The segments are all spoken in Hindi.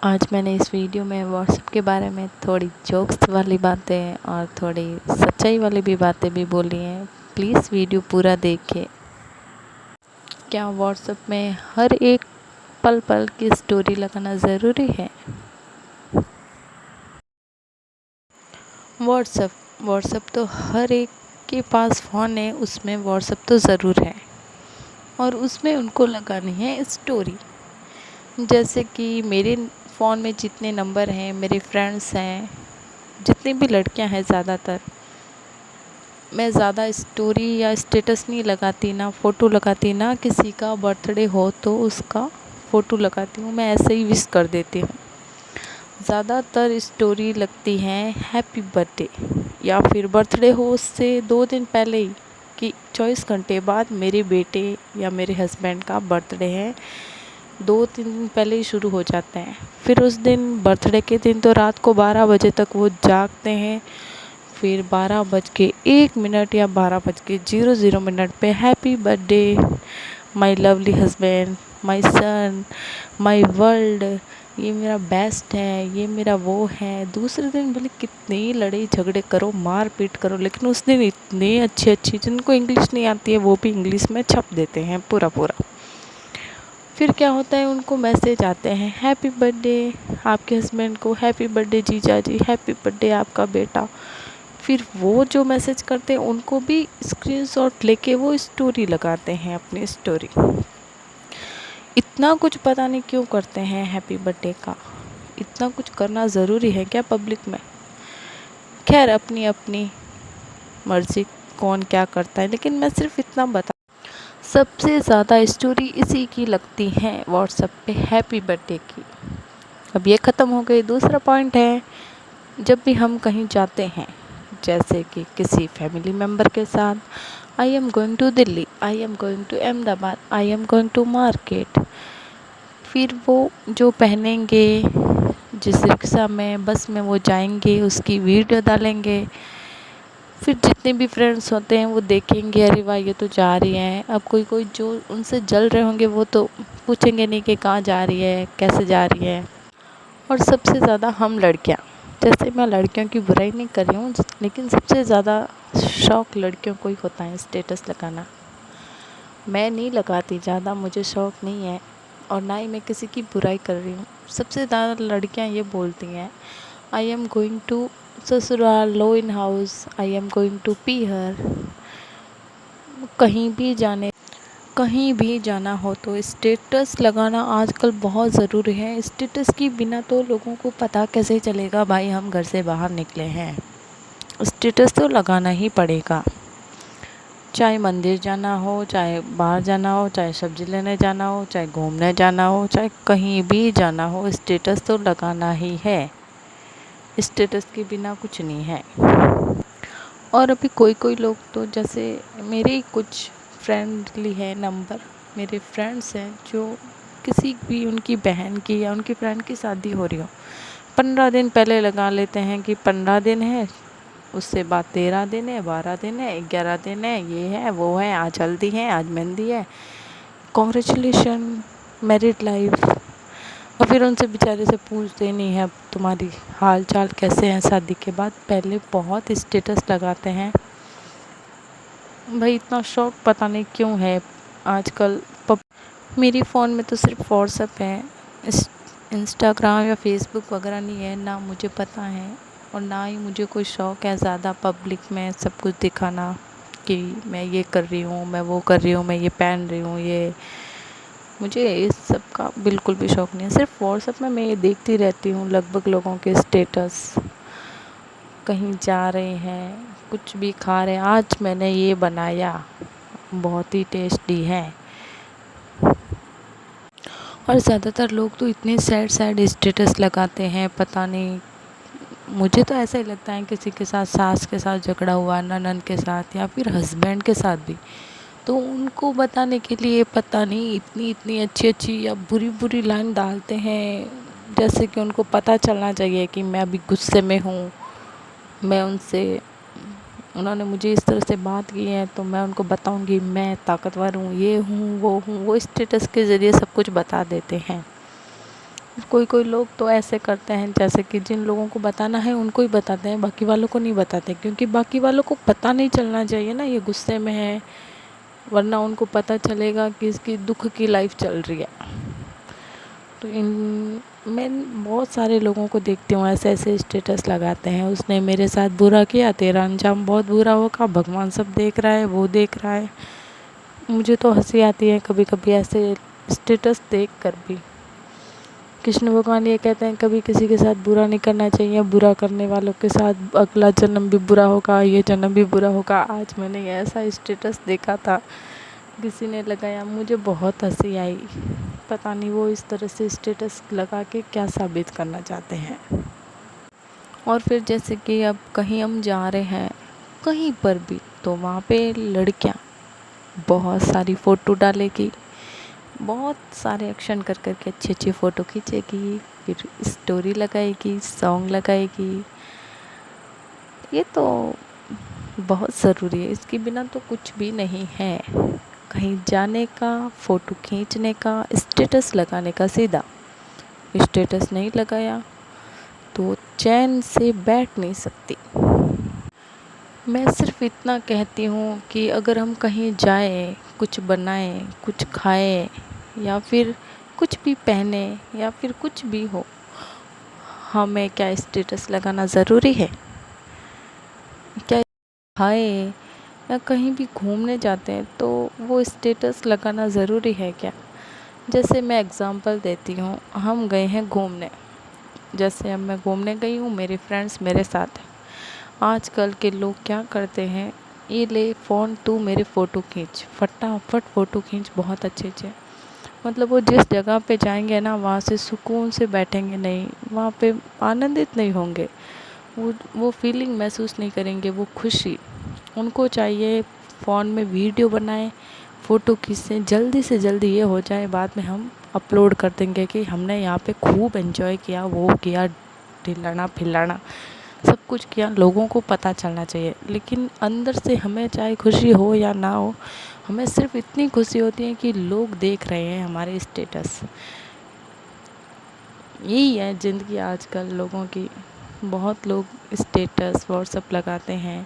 आज मैंने इस वीडियो में व्हाट्सएप के बारे में थोड़ी जोक्स वाली बातें और थोड़ी सच्चाई वाली भी बातें भी बोली हैं। प्लीज़ वीडियो पूरा देखिए। क्या व्हाट्सएप में हर एक पल पल की स्टोरी लगाना ज़रूरी है? व्हाट्सएप व्हाट्सएप तो हर एक के पास फ़ोन है, उसमें व्हाट्सएप तो ज़रूर है और उसमें उनको लगानी है स्टोरी। जैसे कि मेरे फ़ोन में जितने नंबर हैं, मेरे फ्रेंड्स हैं, जितनी भी लड़कियां हैं, ज़्यादातर मैं ज़्यादा स्टोरी या स्टेटस नहीं लगाती, ना फ़ोटो लगाती, ना किसी का बर्थडे हो तो उसका फ़ोटो लगाती हूँ। मैं ऐसे ही विश कर देती हूँ। ज़्यादातर स्टोरी लगती हैं हैप्पी बर्थडे या फिर बर्थडे हो उससे 2 दिन पहले ही कि 24 घंटे बाद मेरे बेटे या मेरे हस्बैंड का बर्थडे है, 2-3 दिन पहले ही शुरू हो जाते हैं। फिर उस दिन बर्थडे के दिन तो रात को 12 बजे तक वो जागते हैं। फिर 12:01 या 12:00 पे happy birthday my lovely husband, my son, my world, ये मेरा बेस्ट है, ये मेरा वो है। दूसरे दिन भले कितने ही लड़ाई झगड़े करो, मार पीट करो, लेकिन उस दिन इतने अच्छी अच्छी, जिनको इंग्लिश नहीं आती है वो भी इंग्लिश में छप देते हैं पूरा पूरा। फिर क्या होता है, उनको मैसेज आते हैं हैप्पी बर्थडे आपके हस्बैंड को, हैप्पी बर्थडे जीजा जी, हैप्पी बर्थडे आपका बेटा। फिर वो जो मैसेज करते हैं उनको भी स्क्रीनशॉट लेके वो स्टोरी लगाते हैं, अपनी स्टोरी। इतना कुछ पता नहीं क्यों करते हैं हैप्पी बर्थडे का। इतना कुछ करना ज़रूरी है क्या पब्लिक में? खैर, अपनी अपनी मर्ज़ी कौन क्या करता है, लेकिन मैं सिर्फ इतना बता, सबसे ज़्यादा स्टोरी इसी की लगती है व्हाट्सएप पे, हैप्पी बर्थडे की। अब ये ख़त्म हो गई। दूसरा पॉइंट है, जब भी हम कहीं जाते हैं, जैसे कि किसी फैमिली मेम्बर के साथ, I am going to Delhi, I am going to Ahmedabad, I am going to market. फिर वो जो पहनेंगे, जिस रिक्शा में, बस में वो जाएंगे, उसकी वीडियो डालेंगे। फिर जितने भी फ्रेंड्स होते हैं वो देखेंगे, अरे वाह ये तो जा रही हैं। अब कोई कोई जो उनसे जल रहे होंगे वो तो पूछेंगे नहीं कि कहाँ जा रही है, कैसे जा रही है। और सबसे ज़्यादा हम लड़कियाँ, जैसे मैं लड़कियों की बुराई नहीं कर रही हूँ, लेकिन सबसे ज़्यादा शौक़ लड़कियों को ही होता है स्टेटस लगाना। मैं नहीं लगाती ज़्यादा, मुझे शौक़ नहीं है और ना ही मैं किसी की बुराई कर रही हूँ। सबसे ज़्यादा लड़कियाँ ये बोलती हैं, आई एम गोइंग टू ससुराल, law in house, I am going to पीहर। कहीं भी जाना हो तो स्टेटस लगाना आजकल बहुत ज़रूरी है। स्टेटस की बिना तो लोगों को पता कैसे चलेगा भाई हम घर से बाहर निकले हैं। स्टेटस तो लगाना ही पड़ेगा, चाहे मंदिर जाना हो, चाहे बाहर जाना हो, चाहे सब्जी लेने जाना हो, चाहे घूमने जाना हो, चाहे कहीं भी जाना हो, स्टेटस तो लगाना ही है। स्टेटस के बिना कुछ नहीं है। और अभी कोई कोई लोग तो, जैसे मेरे ही कुछ फ्रेंडली है नंबर, मेरे फ्रेंड्स हैं जो किसी भी उनकी बहन की या उनकी फ्रेंड की शादी हो रही हो, 15 दिन पहले लगा लेते हैं कि 15 दिन है, उससे बाद 13 दिन है, 12 दिन है, 11 दिन है, ये है वो है, आज हल्दी है, आज मेहंदी है, कॉन्ग्रेचुलेशन मैरिड लाइफ। और फिर उनसे बेचारे से पूछते नहीं है अब तुम्हारी हाल चाल कैसे हैं शादी के बाद। पहले बहुत स्टेटस लगाते हैं भाई, इतना शौक पता नहीं क्यों है आजकल। मेरी फ़ोन में तो सिर्फ व्हाट्सएप है, इंस्टाग्राम या फेसबुक वगैरह नहीं है, ना मुझे पता है और ना ही मुझे कोई शौक़ है ज़्यादा पब्लिक में सब कुछ दिखाना कि मैं ये कर रही हूँ, मैं वो कर रही हूँ, मैं ये पहन रही हूँ। ये मुझे इस सब का बिल्कुल भी शौक़ नहीं है। सिर्फ व्हाट्सएप में मैं ये देखती रहती हूँ लगभग लोगों के स्टेटस, कहीं जा रहे हैं, कुछ भी खा रहे हैं, आज मैंने ये बनाया बहुत ही टेस्टी है। और ज़्यादातर लोग तो इतने सैड सैड स्टेटस लगाते हैं, पता नहीं, मुझे तो ऐसा ही लगता है किसी के साथ, सास के साथ झगड़ा हुआ, ननद के साथ या फिर हस्बैंड के साथ भी, तो उनको बताने के लिए पता नहीं इतनी इतनी अच्छी अच्छी या बुरी बुरी लाइन डालते हैं, जैसे कि उनको पता चलना चाहिए कि मैं अभी गुस्से में हूँ, मैं उनसे, उन्होंने मुझे इस तरह से बात की है तो मैं उनको बताऊंगी मैं ताकतवर हूँ, ये हूँ, वो हूँ। वो स्टेटस के ज़रिए सब कुछ बता देते हैं। कोई कोई लोग तो ऐसे करते हैं जैसे कि जिन लोगों को बताना है उनको ही बताते हैं, बाकी वालों को नहीं बताते, क्योंकि बाकी वालों को पता नहीं चलना चाहिए ना ये गुस्से में है, वरना उनको पता चलेगा कि इसकी दुख की लाइफ चल रही है। तो मैं बहुत सारे लोगों को देखती हूँ ऐसे ऐसे स्टेटस लगाते हैं, उसने मेरे साथ बुरा किया, तेरा अंजाम बहुत बुरा होगा, भगवान सब देख रहा है, वो देख रहा है। मुझे तो हंसी आती है कभी कभी ऐसे स्टेटस देख कर भी। कृष्ण भगवान ये कहते हैं कभी किसी के साथ बुरा नहीं करना चाहिए, बुरा करने वालों के साथ अगला जन्म भी बुरा होगा, ये जन्म भी बुरा होगा। आज मैंने ऐसा स्टेटस देखा था, किसी ने लगाया, मुझे बहुत हंसी आई। पता नहीं वो इस तरह से स्टेटस लगा के क्या साबित करना चाहते हैं। और फिर जैसे कि अब कहीं हम जा रहे हैं कहीं पर भी, तो वहाँ पे लड़कियाँ बहुत सारी फ़ोटो डालेगी, बहुत सारे एक्शन कर कर के अच्छी अच्छी फ़ोटो खींचेगी, फिर स्टोरी लगाएगी, सॉन्ग लगाएगी। ये तो बहुत ज़रूरी है, इसके बिना तो कुछ भी नहीं है। कहीं जाने का, फ़ोटो खींचने का, स्टेटस लगाने का, सीधा स्टेटस नहीं लगाया तो चैन से बैठ नहीं सकती। मैं सिर्फ इतना कहती हूँ कि अगर हम कहीं जाएं, कुछ बनाएं, कुछ खाएं, या फिर कुछ भी पहने, या फिर कुछ भी हो, हमें क्या स्टेटस लगाना ज़रूरी है? क्या खाएं या कहीं भी घूमने जाते हैं तो वो स्टेटस लगाना ज़रूरी है क्या? जैसे मैं एग्ज़ाम्पल देती हूँ, हम गए हैं घूमने, जैसे अब मैं घूमने गई हूँ, मेरे फ्रेंड्स मेरे साथ हैं। आजकल के लोग क्या करते हैं, ये ले फ़ोन तू मेरे फ़ोटो खींच, फटाफट फ़ोटो खींच, बहुत अच्छे अच्छे। मतलब वो जिस जगह पे जाएंगे ना, वहाँ से सुकून से बैठेंगे नहीं, वहाँ पे आनंदित नहीं होंगे, वो फीलिंग महसूस नहीं करेंगे, वो खुशी उनको चाहिए। फ़ोन में वीडियो बनाएं, फ़ोटो खींचें, जल्दी से जल्दी ये हो जाए, बाद में हम अपलोड कर देंगे कि हमने यहाँ पे खूब एंजॉय किया, वो किया, ढिलाना फिलाना सब कुछ किया, लोगों को पता चलना चाहिए। लेकिन अंदर से हमें चाहे खुशी हो या ना हो, हमें सिर्फ इतनी खुशी होती है कि लोग देख रहे हैं हमारे स्टेटस। यही है ज़िंदगी आजकल लोगों की। बहुत लोग स्टेटस व्हाट्सअप लगाते हैं,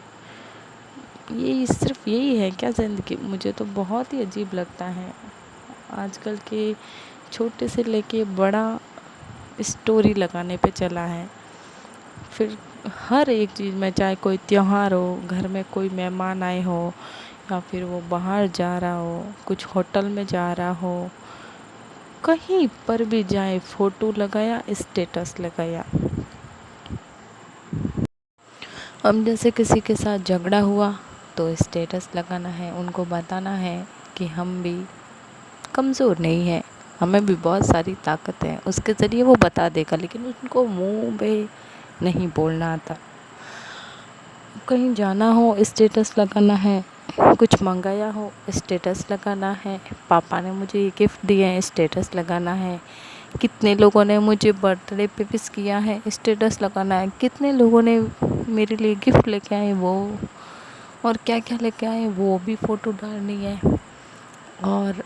यही सिर्फ यही है क्या ज़िंदगी? मुझे तो बहुत ही अजीब लगता है। आजकल के छोटे से लेके बड़ा स्टोरी लगाने पे चला है। फिर हर एक चीज़ में, चाहे कोई त्योहार हो, घर में कोई मेहमान आए हो, या फिर वो बाहर जा रहा हो, कुछ होटल में जा रहा हो, कहीं पर भी जाए, फ़ोटो लगाया, स्टेटस लगाया। अब जैसे किसी के साथ झगड़ा हुआ तो स्टेटस लगाना है, उनको बताना है कि हम भी कमज़ोर नहीं हैं, हमें भी बहुत सारी ताकत है। उसके ज़रिए वो बता देगा, लेकिन उनको मुंह पे नहीं बोलना आता। कहीं जाना हो स्टेटस लगाना है, कुछ मंगाया हो स्टेटस लगाना है, पापा ने मुझे ये गिफ्ट दिए हैं स्टेटस लगाना है, कितने लोगों ने मुझे बर्थडे पे विश किया है स्टेटस लगाना है, कितने लोगों ने मेरे लिए गिफ्ट लेके आए वो, और क्या क्या लेके आए वो भी फ़ोटो डालनी है। और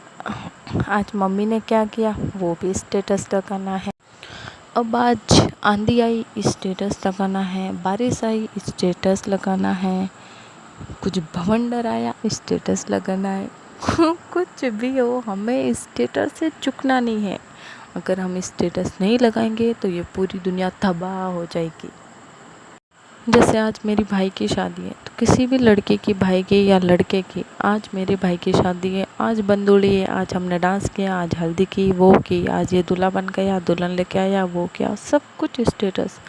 आज मम्मी ने क्या किया वो भी स्टेटस लगाना है। अब आज आंधी आई स्टेटस लगाना है, बारिश आई स्टेटस लगाना है, कुछ भवंडर आया स्टेटस लगाना है। कुछ भी हो, हमें स्टेटस से चूकना नहीं है। अगर हम स्टेटस नहीं लगाएंगे तो ये पूरी दुनिया तबाह हो जाएगी। जैसे आज मेरी भाई की शादी है, तो किसी भी लड़के की, भाई की या लड़के की, आज मेरे भाई की शादी है, आज बंदोली है, आज हमने डांस किया, आज हल्दी की, वो की, आज ये दूल्हा बन गया, दुल्हन लेके आया, वो किया, सब कुछ स्टेटस।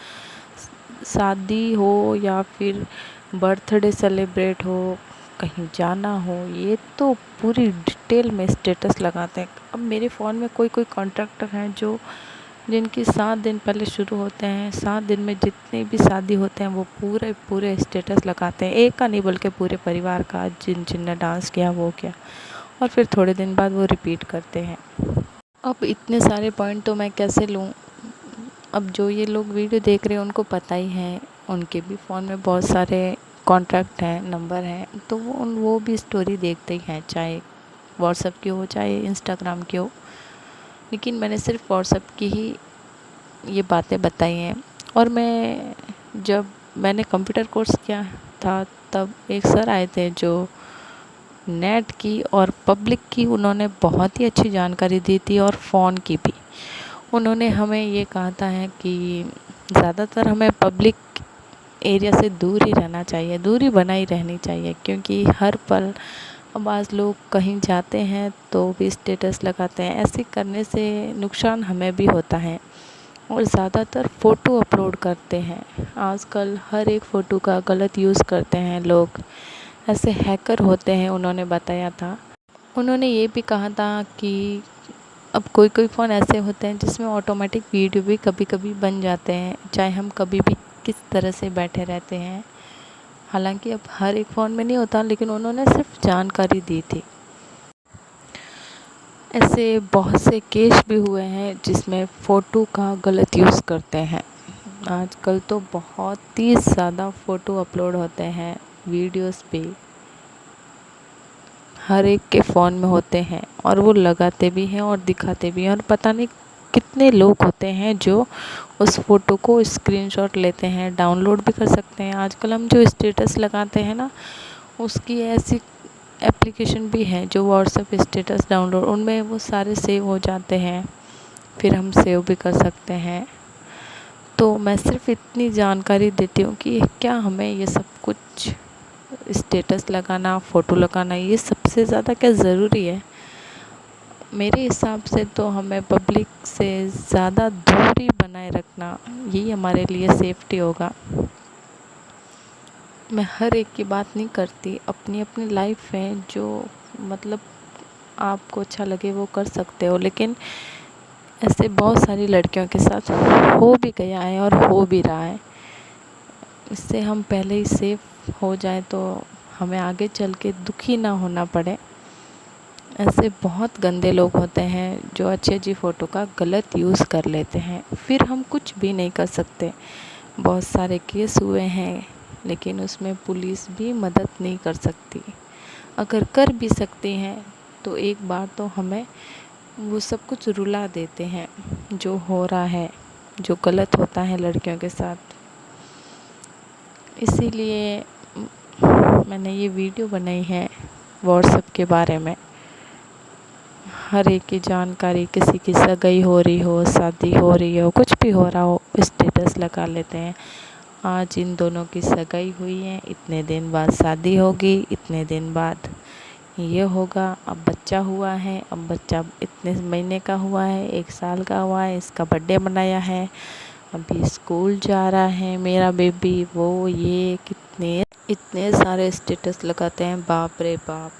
शादी हो या फिर बर्थडे सेलिब्रेट हो, कहीं जाना हो, ये तो पूरी डिटेल में स्टेटस लगाते हैं। अब मेरे फ़ोन में कोई कोई कॉन्टैक्टर हैं जो जिनकी 7 दिन पहले शुरू होते हैं, 7 दिन में जितने भी शादी होते हैं वो पूरे पूरे स्टेटस लगाते हैं, एक का नहीं बल्कि पूरे परिवार का, जिन जिन ने डांस किया वो किया, और फिर थोड़े दिन बाद वो रिपीट करते हैं। अब इतने सारे पॉइंट तो मैं कैसे लूँ? अब जो ये लोग वीडियो देख रहे हैं उनको पता ही है, उनके भी फ़ोन में बहुत सारे कॉन्टैक्ट हैं, नंबर हैं, तो वो भी स्टोरी देखते ही हैं, चाहे व्हाट्सएप की हो चाहे इंस्टाग्राम की हो। लेकिन मैंने सिर्फ व्हाट्सएप की ही ये बातें बताई हैं। और जब मैंने कंप्यूटर कोर्स किया था तब एक सर आए थे जो नेट की और पब्लिक की उन्होंने बहुत ही अच्छी जानकारी दी थी, और फ़ोन की भी। उन्होंने हमें ये कहा था है कि ज़्यादातर हमें पब्लिक एरिया से दूर ही रहना चाहिए, दूरी बनाई रहनी चाहिए, क्योंकि हर पल अब आज लोग कहीं जाते हैं तो भी स्टेटस लगाते हैं। ऐसे करने से नुकसान हमें भी होता है, और ज़्यादातर फ़ोटो अपलोड करते हैं। आजकल हर एक फ़ोटो का गलत यूज़ करते हैं लोग, ऐसे हैकर होते हैं, उन्होंने बताया था। उन्होंने ये भी कहा था कि अब कोई कोई फ़ोन ऐसे होते हैं जिसमें ऑटोमेटिक वीडियो भी कभी कभी बन जाते हैं, चाहे हम कभी भी किस तरह से बैठे रहते हैं। हालांकि अब हर एक फ़ोन में नहीं होता, लेकिन उन्होंने सिर्फ जानकारी दी थी। ऐसे बहुत से केस भी हुए हैं जिसमें फ़ोटो का गलत यूज़ करते हैं। आजकल तो बहुत ही ज़्यादा फ़ोटो अपलोड होते हैं, वीडियोस भी हर एक के फ़ोन में होते हैं, और वो लगाते भी हैं और दिखाते भी हैं, और पता नहीं कितने लोग होते हैं जो उस फ़ोटो को स्क्रीनशॉट लेते हैं, डाउनलोड भी कर सकते हैं। आजकल हम जो स्टेटस लगाते हैं ना, उसकी ऐसी एप्लीकेशन भी है जो व्हाट्सएप स्टेटस डाउनलोड, उनमें वो सारे सेव हो जाते हैं, फिर हम सेव भी कर सकते हैं। तो मैं सिर्फ इतनी जानकारी देती हूँ कि क्या हमें ये सब कुछ स्टेटस लगाना, फ़ोटो लगाना, ये सबसे ज़्यादा क्या ज़रूरी है? मेरे हिसाब से तो हमें पब्लिक से ज़्यादा दूरी बनाए रखना, यही हमारे लिए सेफ्टी होगा। मैं हर एक की बात नहीं करती, अपनी अपनी लाइफ है, जो मतलब आपको अच्छा लगे वो कर सकते हो, लेकिन ऐसे बहुत सारी लड़कियों के साथ हो भी गया है और हो भी रहा है। इससे हम पहले ही सेफ हो जाए तो हमें आगे चल के दुखी ना होना पड़े। ऐसे बहुत गंदे लोग होते हैं जो अच्छी अच्छी फ़ोटो का गलत यूज़ कर लेते हैं, फिर हम कुछ भी नहीं कर सकते। बहुत सारे केस हुए हैं, लेकिन उसमें पुलिस भी मदद नहीं कर सकती। अगर कर भी सकती हैं तो एक बार तो हमें वो सब कुछ रुला देते हैं जो हो रहा है, जो गलत होता है लड़कियों के साथ। इसीलिए मैंने ये वीडियो बनाई है व्हाट्सएप के बारे में। हर एक की जानकारी, किसी की सगाई हो रही हो, शादी हो रही हो, कुछ भी हो रहा हो, स्टेटस लगा लेते हैं। आज इन दोनों की सगाई हुई है, इतने दिन बाद शादी होगी, इतने दिन बाद ये होगा, अब बच्चा हुआ है, अब बच्चा इतने महीने का हुआ है, 1 साल का हुआ है, इसका बर्थडे मनाया है, अभी स्कूल जा रहा है मेरा बेबी, वो ये कितने इतने सारे स्टेटस लगाते हैं, बाप रे बाप।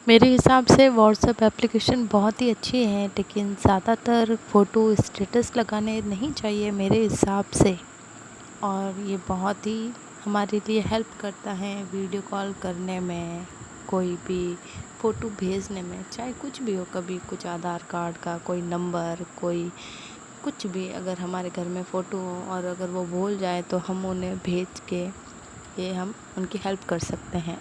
मेरे हिसाब से व्हाट्सएप एप्लीकेशन बहुत ही अच्छी है, लेकिन ज़्यादातर फ़ोटो स्टेटस लगाने नहीं चाहिए मेरे हिसाब से। और ये बहुत ही हमारे लिए हेल्प करता है वीडियो कॉल करने में, कोई भी फ़ोटो भेजने में, चाहे कुछ भी हो, कभी कुछ आधार कार्ड का कोई नंबर, कोई कुछ भी, अगर हमारे घर में फ़ोटो हो और अगर वो भूल जाए तो हम उन्हें भेज के ये हम उनकी हेल्प कर सकते हैं।